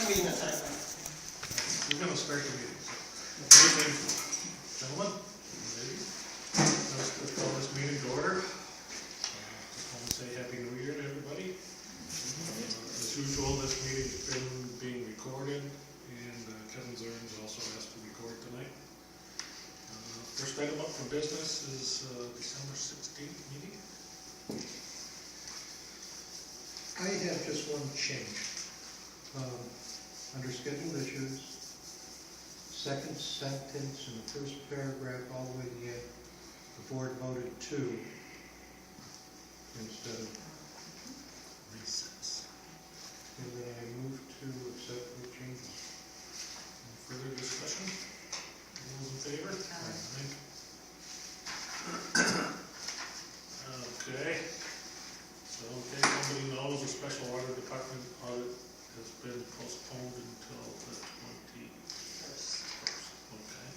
the meeting that time. We're gonna start the meeting. Gentlemen, ladies, let's call this meeting to order. Just want to say Happy New Year to everybody. As usual, this meeting's been being recorded, and Kevin Zerns also has to record tonight. First item up for business is December 16th meeting. I have just one change. Under scheduled issues, second sentence in the first paragraph all the way to the end, the board voted 2 instead of Recess. and then I move to accept the changes. Any further discussion? All those in favor? Aye. Okay. So, in case somebody knows, the special water department audit has been postponed until the 21st. Okay.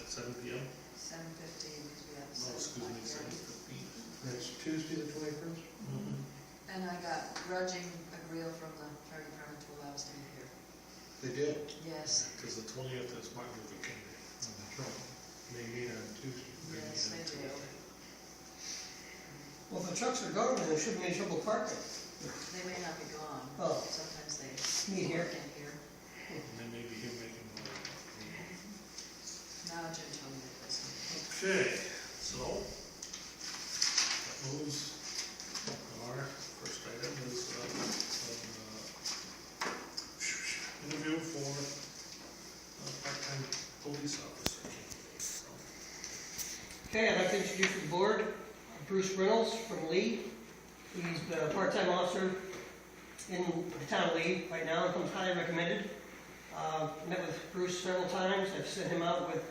At 7 p.m.? 7:15, because we have No, excuse me, 7:15. 7:15. That's Tuesday the 21st? Mm-hmm. And I got grudging agreeal from the fire department to allow us to be here. They did? Yes, Because the 20th is Martin Luther King Day. Oh, that's right. They meet on Tuesday. yes, they do. Well, if the trucks are gone, then there shouldn't be any trouble parking. They may not be gone. Oh. Sometimes they Meet here. work in here. And they may be here making noise. Now Jim told me this. Okay, so that moves our first item is interview for part-time police officer. Okay, I'd like to introduce to the board Bruce Reynolds from Lee. He's been a part-time officer in the town of Lee right now, and comes highly recommended. Met with Bruce several times. I've sent him out with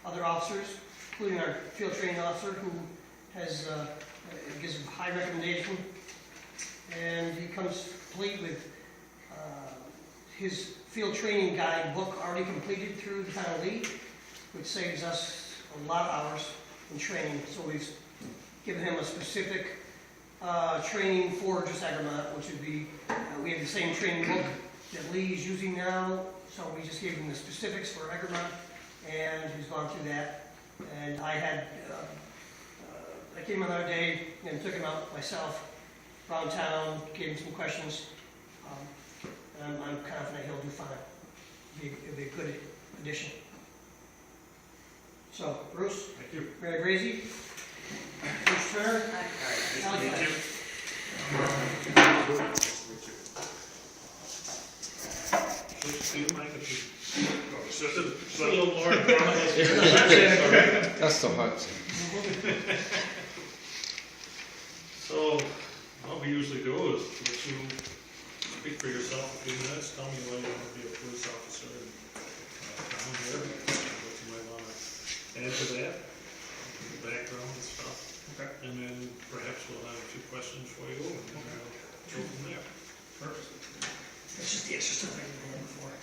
other officers, including our field training officer, who has gives a high recommendation. And he comes complete with his field training guide book already completed through the town of Lee, which saves us a lot of hours in training. So we've given him a specific training for just Egremont, which would be, we have the same training book that Lee is using now, so we just gave him the specifics for Egremont, and he's gone through that. And I had, I came another day and took him out myself around town, gave him some questions, and I'm confident he'll do fine. It'll be a good addition. So, Bruce, Thank you. Mary Gracie, Bruce Turner, Hi. Alex Fletcher. Steve, Mike, if you Just a little more. That's the hot seat. So, what we usually do is let you speak for yourself a few minutes, tell me why you want to be a police officer and down here, what you might want to add to that, your background and stuff. Okay. And then perhaps we'll have a few questions for you and then we'll go from there. Perfect. That's just the extra stuff I didn't have before.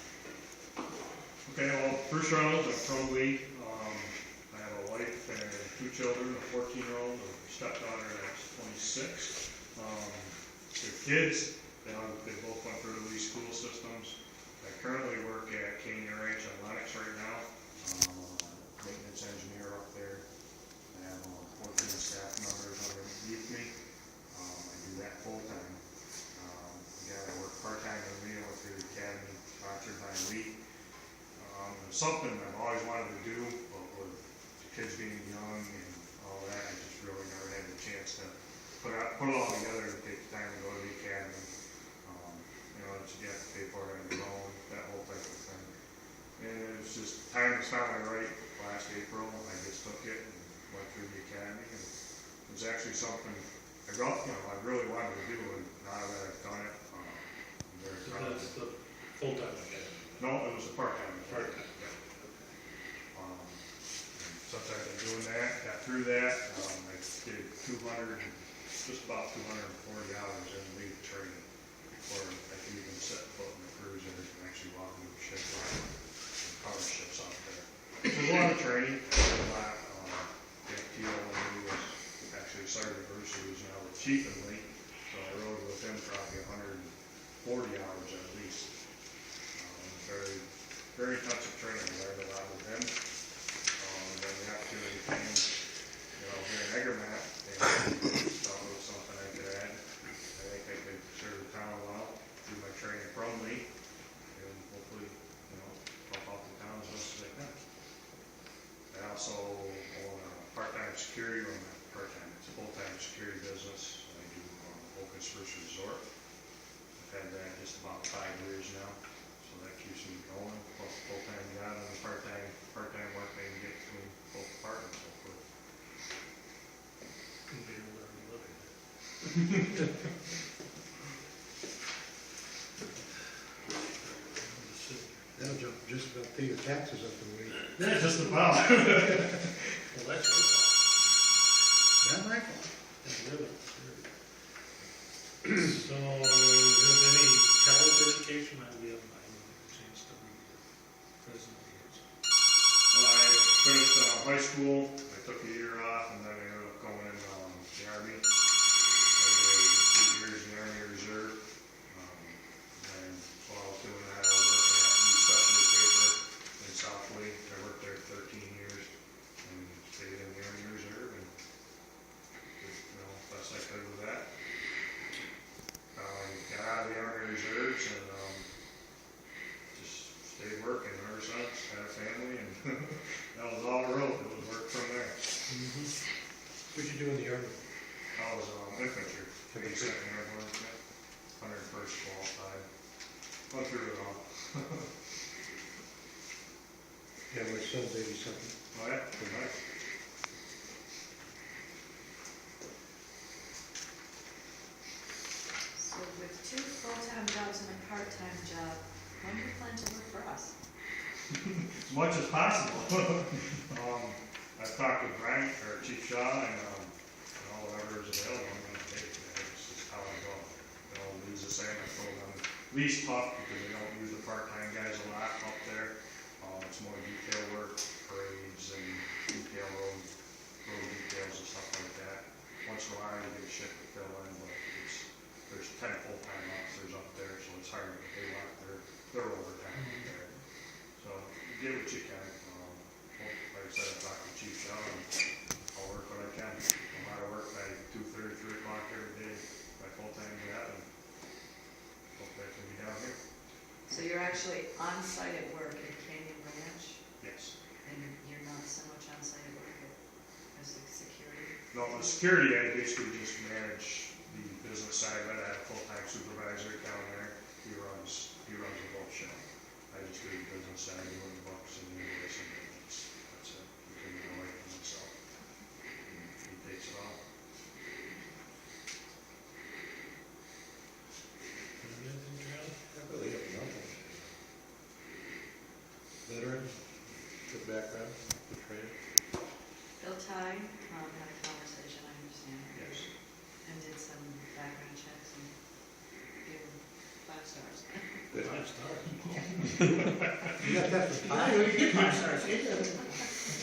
Okay, well, Bruce Reynolds, I'm from Lee. I have a wife and 2 children, a 14-year-old, a stepdaughter that's 26. The kids, they both went through the Lee school systems. I currently work at Canyon Ranch on Lennox right now. Maintenance engineer up there. I have 14 staff members underneath me. I do that full time. Again, I work part-time in Lee with the academy sponsored by Lee. Something I've always wanted to do, but with the kids being young and all that, I just really never had the chance to put it all together and take the time to go to the academy. That you have to pay for it on your own, that whole type of thing. And it was just, time was finally right last April. I just took it and went through the academy. And it was actually something I really wanted to do, and now that I've done it, I'm very So proud of that's it. the full-time academy. No, it was a part-time. Part-time. Yeah. Since I've been doing that, got through that, I did just about 240 hours in lead training before I could even set foot in the cruiser and actually walk in the ship and power ships out there. So there's a lot of training, a lot. Jeff Teal was actually Sergeant Bruce, who is now the chief in Lee, so I rode with him probably 140 hours at least. very intensive training, learned a lot with him. Then the opportunity came, here in Egremont, and thought it was something I could add. I think I could serve the town well through my training from Lee, and hopefully, help out the town as much as I can. I also own a part-time security, or not part-time, it's a full-time security business. I do Focus First Resort. I've had that just about 5 years now, so that keeps me going. Plus full-time job and the part-time work I can get between both departments, hopefully. That'll just about pay your taxes up in a week. Yeah, just about. Well, that's your fault. Not my fault. Yeah, really. So, do you have any college education? I have a chance to read your resume here. Well, I finished high school, I took a year off, and then I ended up going in the Army. I did 8 years in the Army Reserve. And while I was doing that, I was working at New Specialty Paper in South Lee. I worked there 13 years and stayed in the Army Reserve and did, best I could with that. Got out of the Army Reserves and just stayed working ever since. Had a family, and that was all I wrote. It was work from there. What'd you do in the Army? I was infantry, 82nd Airborne, 101st qualified. Went through it all. Yeah, my son's 80-something. Oh, yeah, nice. So with 2 full-time jobs and a part-time job, when do you plan to work for us? As much as possible. I've talked with Frank, or Chief Shaw, and whatever is available, I'm going to take it. It's just how I go. Lee's the same. I told them Lee's tough because they don't use the part-time guys a lot up there. It's more detail work, parades, and detail road details and stuff like that. Once in a while, you get shit to fill in, but there's 10 full-time officers up there, so it's hard to pay a lot. They're overtime up there. So you get what you can. Like I said, I talked to Chief Shaw, and I'll work what I can. No matter work by 2:30, 3 o'clock every day, my full-time job, and hope that can be down here. So you're actually on-site at work at Canyon Ranch, Yes. and you're not so much on-site at work as like security? No, the security, I basically just manage the business side of it. I have a full-time supervisor down there. He runs the boat show. I just do the business side, doing the books and the invoicing. That's it. I'm taking it away from myself. He takes it all. Anything, Charlie? I really have nothing. Veteran, good background, good training. Bill Ty had a conversation, I understand, Yes. and did some background checks and gave him 5 stars. Good. 5 stars. You got that from Yeah, Ty? you get 5 stars.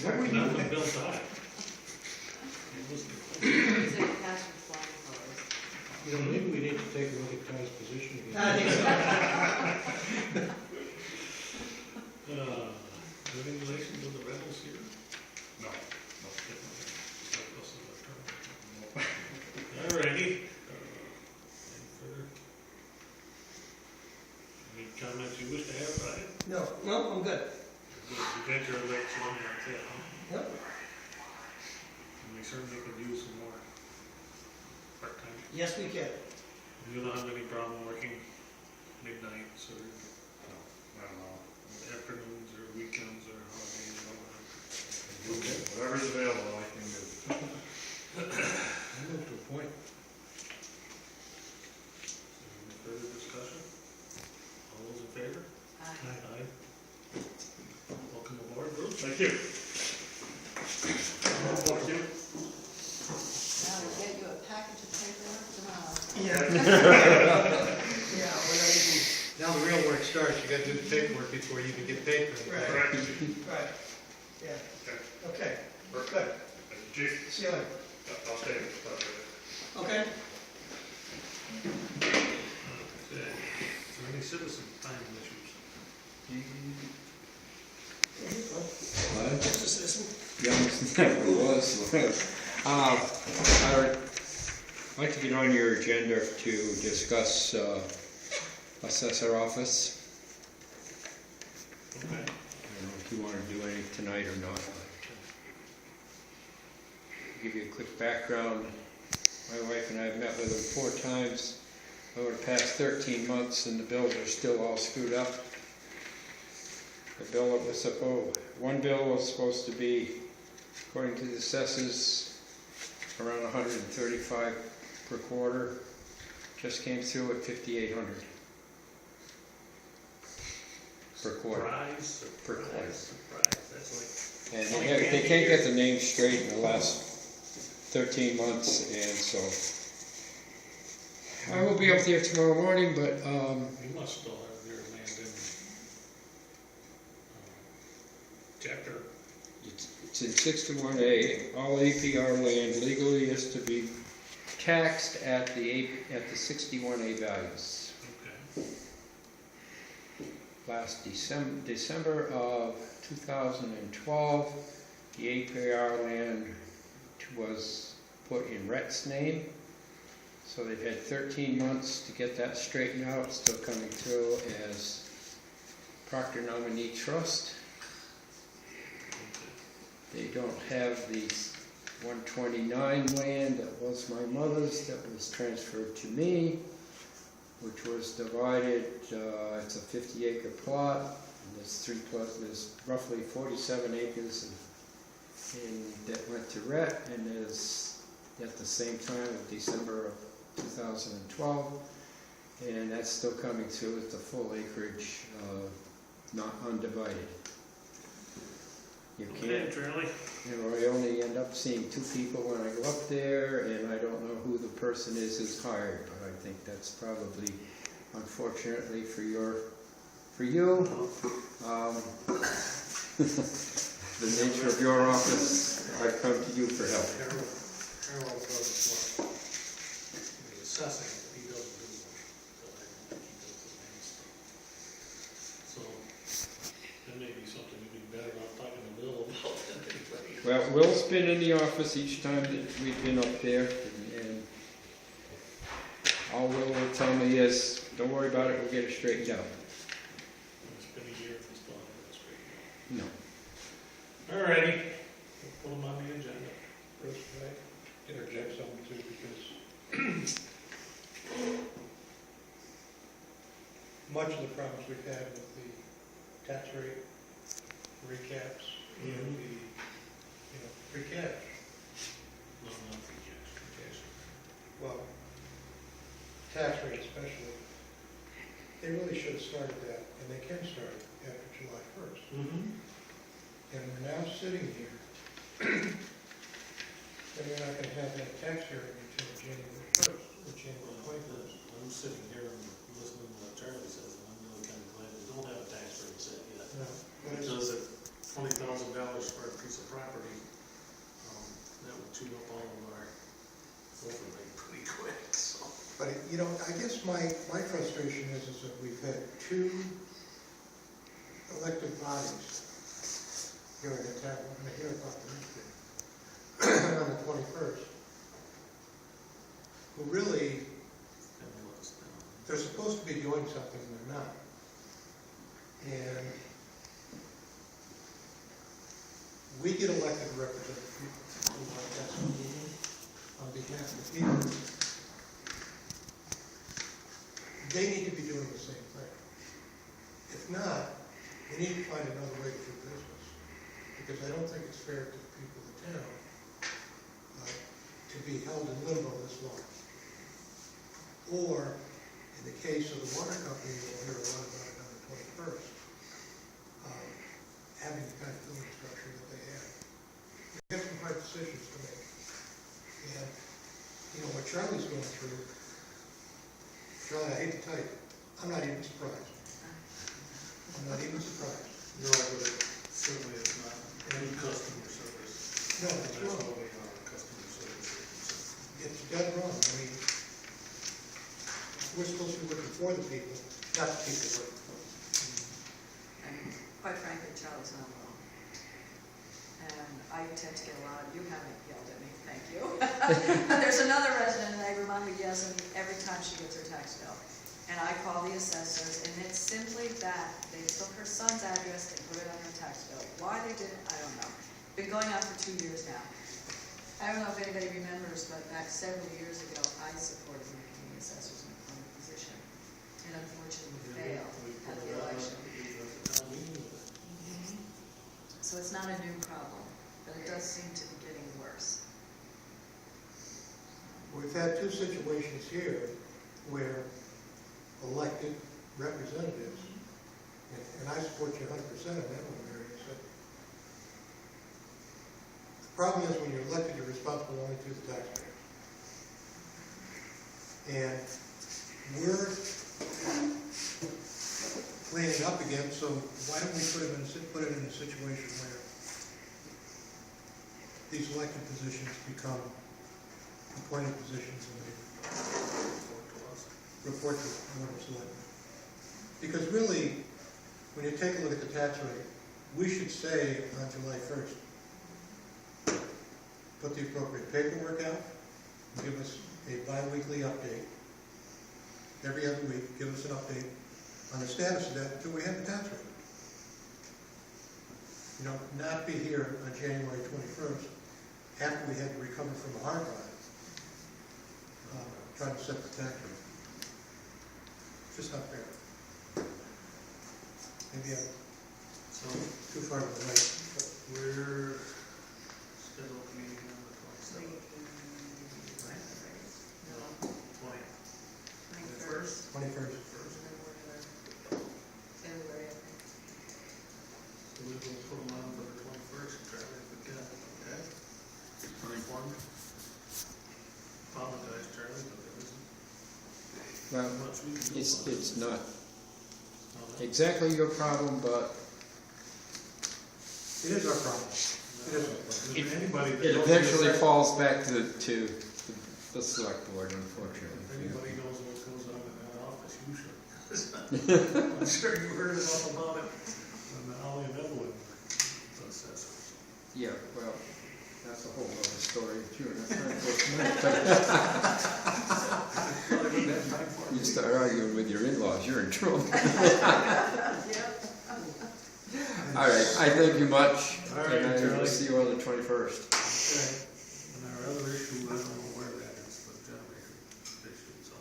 What were Not you? with Bill Todd. It was the- He's a pass with flying colors. You know, maybe we need to take a look at Ty's position again. I think so. Any relation to the rebels here? No. Alrighty. Any further? Any comments you wish to have, Brian? No, I'm good. You got your elects one out there, huh? Yep. And we certainly could use some more part-time. Yes, we can. You don't have any problem working midnights or No, not at all. afternoons or weekends or holidays or whatever? Whatever's available, I can do. I move to appoint. Any further discussion? All those in favor? Aye. Welcome aboard, Bruce. Thank you. Thank you. Now we'll get you a package of paperwork tomorrow. Yeah. Yeah, we're not even, Now the real work starts, you gotta do the paperwork before you even get paid for it. Right. Correct. right. Yeah, Okay. okay, good. Thank you, Chief. See you later. I'll stay. Okay? Okay. Is there any citizen time issues? What? Just a citizen. Young's never was. I'd like to get on your agenda to discuss assessor office. Okay. I don't know if you want to do anything tonight or not. But, give you a quick background. My wife and I have met with him 4 times over the past 13 months, and the bills are still all screwed up. The bill that was one bill was supposed to be, according to the assessors, around 135 per quarter. Just came through at 5,800 per quarter. Per quarter. Surprise, that's And they can't get the names straight in the last 13 months, and so I will be up there tomorrow morning, but you must still have your land in chapter. it's in 61A. All APR land legally is to be taxed at the 61A values. Okay. Last December of 2012, the APR land was put in Rhett's name. So they've had 13 months to get that straightened out, still coming through as Proctor Nominee Trust. They don't have the 129 land that was my mother's, that was transferred to me, which was divided, it's a 50-acre plot, and there's roughly 47 acres that went to Rhett, and is at the same time of December of 2012, and that's still coming through with the full acreage, not undivided. You can't, Charlie. I only end up seeing 2 people when I go up there, and I don't know who the person is who's hired, but I think that's probably, unfortunately for you, the nature of your office, I come to you for help. Harold does what? He's assessing, but he doesn't do what he does the main stuff. So, that may be something you'd be better off talking to Bill about than anybody. Well, Will's been in the office each time that we've been up there, and all Will tell me is, don't worry about it, we'll get it straightened out. It's been a year if we still haven't got it straightened No. out. Alrighty, we'll put them on the agenda. First, can I interject something too, because much of the problems we've had with the tax rate recaps and the, free cash, No, not free cash, free cash. well, tax rate especially, they really should have started that, and they can start it after July 1st. Mm-hmm. And we're now sitting here, and we're not gonna have that tax hearing until January 1st, or January 21st. I'm sitting here and listening to what Charlie says, and I'm really kind of glad they don't have a tax rate set yet. No, but it's, Because at $20,000 for a piece of property, that would chew up all of our overlay pretty quick, so. but, I guess my frustration is that we've had 2 elected bodies here in the town, we're gonna hear about the next thing, on the 21st, who really, And they let us down. they're supposed to be doing something and they're not. And we get elected to represent the people, who are testifying on behalf of the people. They need to be doing the same thing. If not, we need to find another way to do business, because I don't think it's fair to the people of the town to be held in limbo this long. Or, in the case of the water company, we'll hear a lot about it on the 21st, having the kind of billing structure that they have. We have some hard decisions to make. And, what Charlie's going through, Charlie, I hate to tell you, I'm not even surprised. I'm not even surprised. No, but certainly it's not any customer service. No, And it's that's wrong. what we are, customer service. It's dead wrong. I mean, we're supposed to be working for the people, not the people working for us. And quite frankly, Charlie's not wrong. and I tend to get a lot, you haven't yelled at me, thank you. But there's another resident in Egremont who yells at me every time she gets her tax bill. And I call the assessors, and it's simply that, they took her son's address, they put it on her tax bill. Why they did it, I don't know. Been going on for 2 years now. I don't know if anybody remembers, but back several years ago, I supported making the assessors in a position, and unfortunately failed at the election. So it's not a new problem, but it does seem to be getting worse. We've had two situations here where elected representatives, and I support you 100% on that one, Mary. So the problem is when you're elected, you're responsible only to the taxpayer. And we're cleaning up again, so why don't we put it in a situation where these elected positions become appointed positions and they report to the Board of Selectmen. Because really, when you take a look at the tax rate, we should say on July 1st, put the appropriate paperwork out, give us a bi-weekly update. Every other week, give us an update on the status of that until we have the tax rate. You know, not be here on January 21st after we had to recover from a hard drive, trying to set the tax rate. It's just not fair. Maybe I'm too far to the right. We're scheduled to meeting on the 27th. No, 21st. 21st. February, I think. So we will put them on for the 21st, and try to forget, okay? Uninformed. Apologize, Charlie, but there isn't Well, much we can do about it. it's not No, exactly your problem, but It is our problem. It is our problem. Is there anybody that it knows eventually the- falls back to the select board, If unfortunately. anybody knows what goes on in that office, you should. I'm sure you heard enough about it when the Holly and Evelyn assessors. Yeah, well, that's a whole other story. If you're not trying to go tonight, but you start arguing with your in-laws, you're in trouble. Yep. All right, I thank you much, All right, and I will Charlie. see you on the 21st. Okay. And our other issue, I don't know where that is, the generator issue, so.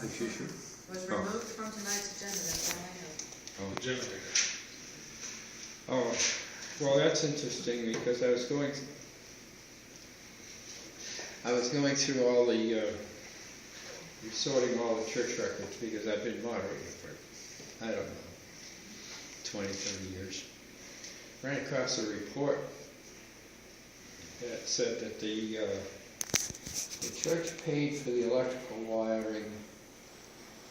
Which issue? Was removed from tonight's agenda, that's all I know. The generator. Oh, well, that's interesting, because I was going through all the, sorting all the church records, because I've been moderating for, I don't know, 20, 30 years. Ran across a report that said that the church paid for the electrical wiring.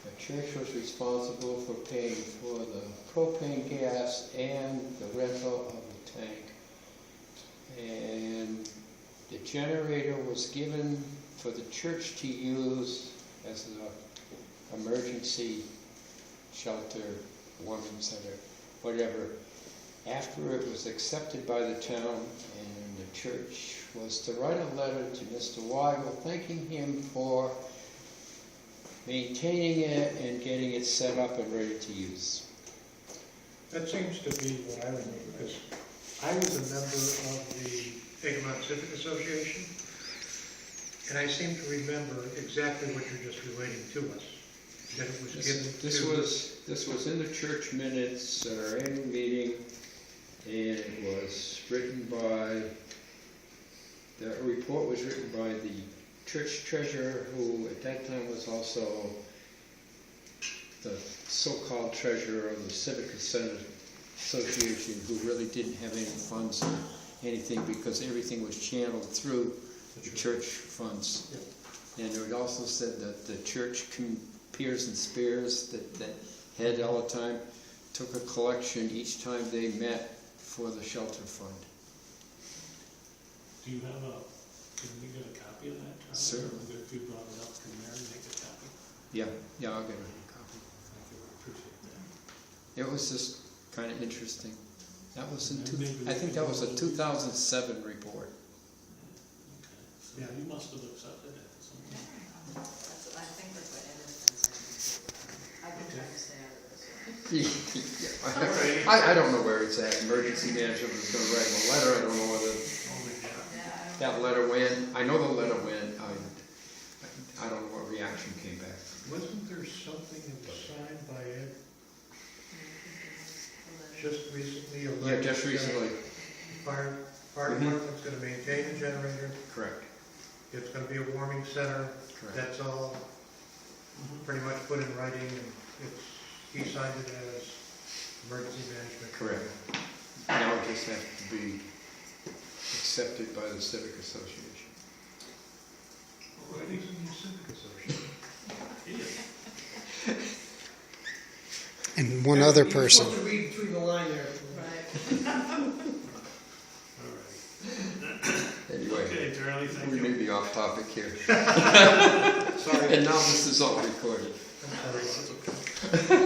The church was responsible for paying for the propane gas and the rental of the tank. And the generator was given for the church to use as an emergency shelter, warming center, whatever. After it was accepted by the town, and the church was to write a letter to Mr. Weigel thanking him for maintaining it and getting it set up and ready to use. That seems to be what I remember, because I was a member of the Egremont Civic Association, and I seem to remember exactly what you're just relating to us, that it was given to... This was in the church minutes at our annual meeting, and it was written by, the report was written by the church treasurer, who at that time was also the so-called treasurer of the Civic Association, who really didn't have any funds or anything, because everything was channeled through the church funds. And it also said that the church, Piers and Spears, that had all the time, took a collection each time they met for the shelter fund. Do you have can we get a copy of that, Charlie? Certainly. If you brought it up, can Mary make a copy? Yeah, I'll get a copy. Thank you, I appreciate that. It was just kind of interesting. That was I think that was a 2007 report. Yeah, you must have accepted it at some point. That's, I think that's what Ed has been saying. I've been trying to stay out of this one. I don't know where it's at. Emergency management was gonna write him a letter. I don't know whether Oh, yeah. Yeah, that letter went. I know the letter went. I don't know what reaction came back. Wasn't there something that was signed by Ed I just recently? A Yeah, letter just that recently. Fire Mhm. department's gonna maintain the generator, Correct. it's gonna be a warming center, Correct. that's all pretty much put in writing, and he signed it as emergency management. Correct. Now it just has to be accepted by the Civic Association. Well, he's in the civic association. He is. And one other You're person. supposed to read between the line there. Right. All right. Anyway, Okay, Charlie, thank we you. may be off topic here. Sorry. And now this is all recorded. That's okay. All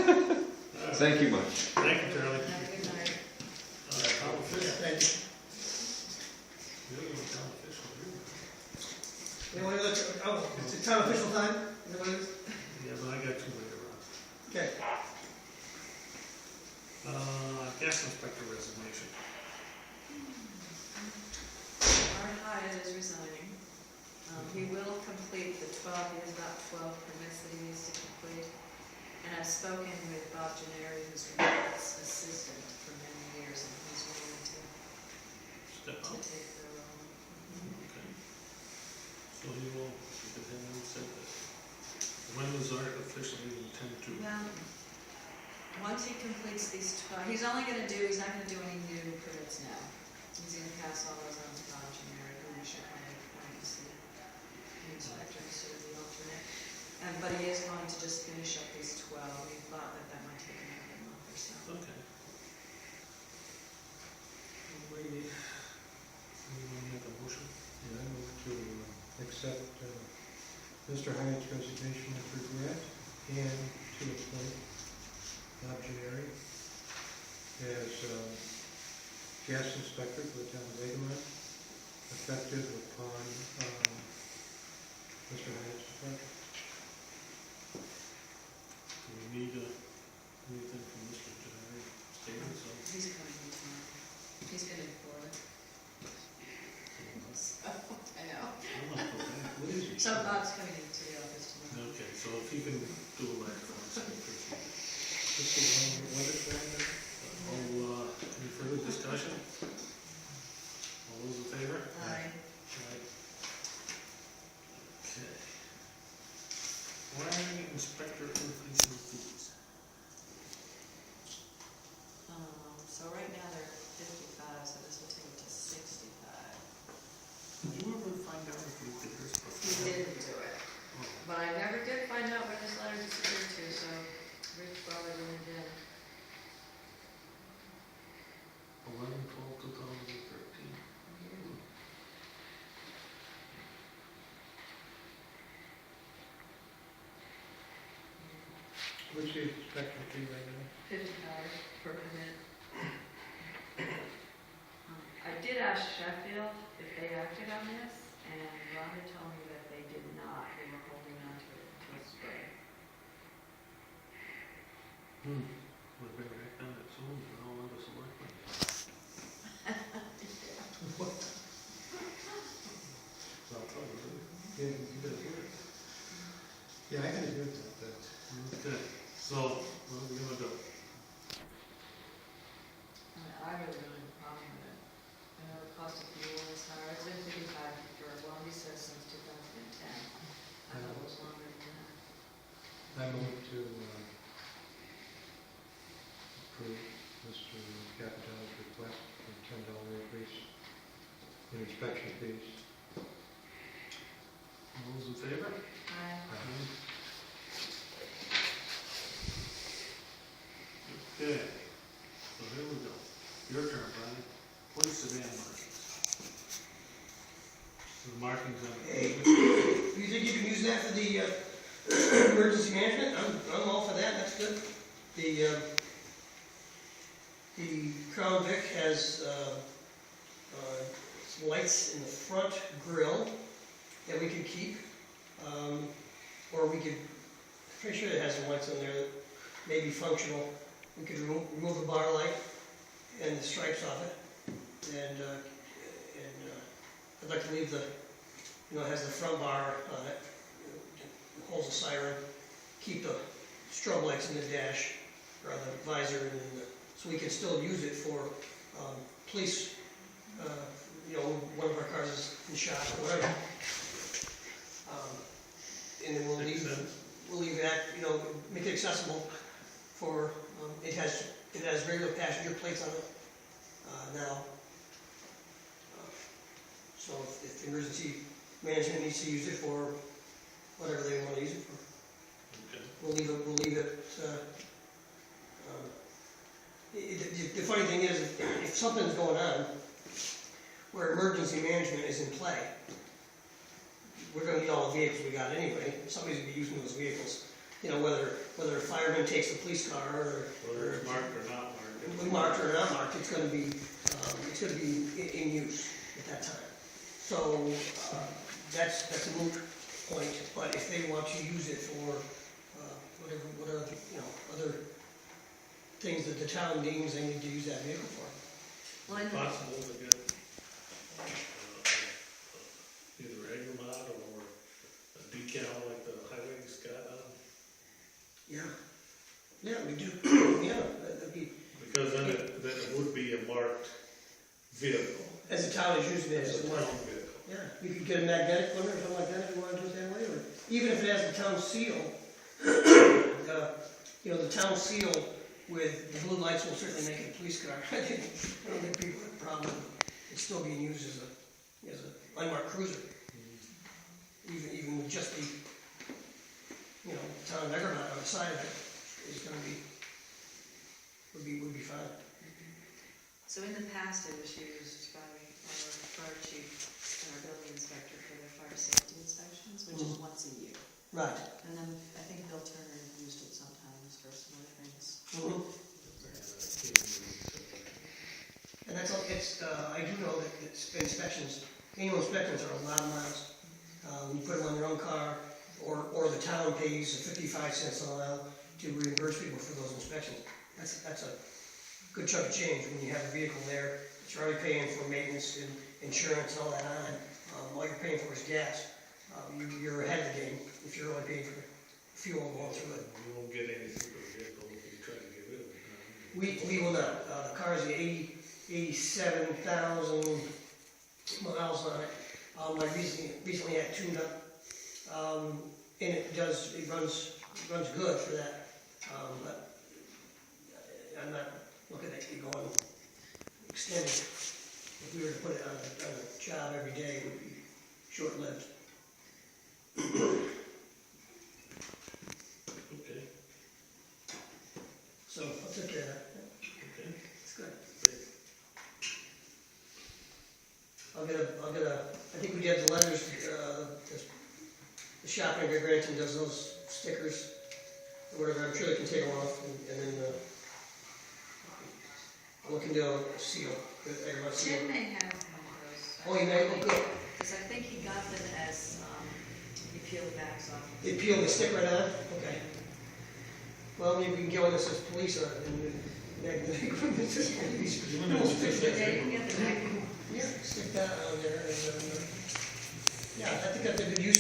right. Thank you much. Thank you, Charlie. Have a good night. Town official. And You're the town official. anyone look, oh, it's a town official time? Anyone? Yeah, but I got two later on. Okay. Gas inspector resignation. Art Hyatt is resigning. He will complete the 12, he has about 12 permits that he needs to complete. And I've spoken with Bob Gennari, who's been his assistant for many years, and he's willing Step to up. take the role. Okay. So he will, because then you said this. When does Art officially intend to? Well, once he completes these 12, he's not gonna do any new permits now. He's gonna pass all those on to Bob Gennari, who we should kind of appoint as the inspector instead of the alternate. But he is going to just finish up these 12. We thought that might take another month or so. Okay. We want to make a motion? Yeah, I move to accept Mr. Hyatt's resignation with regret and to appoint Bob Gennari as gas inspector for the town of Egremont, effective upon Mr. Hyatt's departure. Do we need anything from Mr. Gennari stated, so? He's coming in tomorrow. He's been in Florida. So, I know. Oh, okay. What is he? So Bob's coming into the office tomorrow. Okay, so if you can do a letter for us, I appreciate it. Just the one, what is that? Any further discussion? All those in favor? Aye. Right. Okay. Wiring inspector increase in fees. So right now they're 55, so this will take it to 65. Did you ever find out if we did this before? He didn't do it, Oh, but I never did find out where this letter disappeared to, so Rich probably really did. 11/12/2013. What's the inspector fee right now? $50 per permit. I did ask Sheffield if they acted on this, and Rhonda told me that they did not. They were holding on to it until spring. We better act on it soon, and all of us selectmen. Well, probably. Yeah, you gotta do it. Yeah, I gotta do it, but Okay, so, what are we gonna do? I really don't have a problem with it. I know the cost of fuel is higher. It's been 55 for, well, he says since 2010. I know it was longer than that. I move to approve Mr. Capitano's request for $10 increase in inspection fees. All those in favor? Aye. Okay, so here we go. Your turn, Brian. Police sedan markings. The markings on Hey, it. you think you can use that for the emergency management? I'm all for that, that's good. The The Crown Vic has some lights in the front grille that we could keep. Or we could, pretty sure it has some lights in there that may be functional. We could remove the bar light and the stripes off it. And I'd like to leave the, it has the front bar on it, holds the siren, keep the strobe lights in the dash, or the visor, and then so we can still use it for police, one of our cars is in shot or whatever. And then we'll Makes leave sense. that, make it accessible for, it has regular passenger plates on it now. So if the emergency management needs to use it for whatever they want to use it for, Okay. we'll leave it. The funny thing is, if something's going on where emergency management is in play, we're gonna need all the vehicles we got anyway. Somebody's gonna be using those vehicles. Whether a fireman takes the police car or Whether it's marked or not marked. marked or not marked, it's gonna be in use at that time. So, that's a moot point, but if they want to use it for, whatever, other things that the town deems they need to use that vehicle for. Well, and Possible to get either Egremont or a decal like the highway's got on. Yeah, we do, yeah, that'd be, Because then it would be a marked vehicle. as the town is using it as It's a a mark. town vehicle. Yeah, you could get a magnetic one or something like that if you want to do it that way, or even if it has the town seal. The town seal with the blue lights will certainly make it a police car. I don't think people have a problem with it still being used as a unmarked cruiser. Even with just the, town of Egremont on the side of it is gonna would be fine. so in the past, it was used by our fire chief and our building inspector for their fire safety inspections, which is once a year. Right. And then I think Bill Turner used it sometimes for some other things. And that's all, I do know that inspections, annual inspections are a lot of miles. You put them on your own car, or the town pays 55 cents a mile to reimburse people for those inspections. That's a good chunk of change when you have a vehicle there, that you're already paying for maintenance and insurance and all that on. All you're paying for is gas. You're ahead of the game if you're only paying for fuel going through it. You won't get anything for the vehicle if you try to get rid of it. We will not. The car is 87,000 miles on it. I recently had it tuned up, and it runs good for that. But I'm not looking at it going extended. If we were to put it on a job every day, it would be short-lived. Okay, So I'll take care of that. okay. It's good. Great. I think we did the letters, the shop in Granton does those stickers, or whatever, I'm sure they can take them off, and then, I'll look into a seal, a seal. Jim may have one of those. Oh, you may? Oh, good. Because I think he got them as, you peel the backs off. They peel the stick right on? Okay. Well, maybe we can go in this as police, and magnetic equipment as police. You wanna stick that Yeah, you can get the back. Yeah, stick that on there, and, yeah, I think that's a good use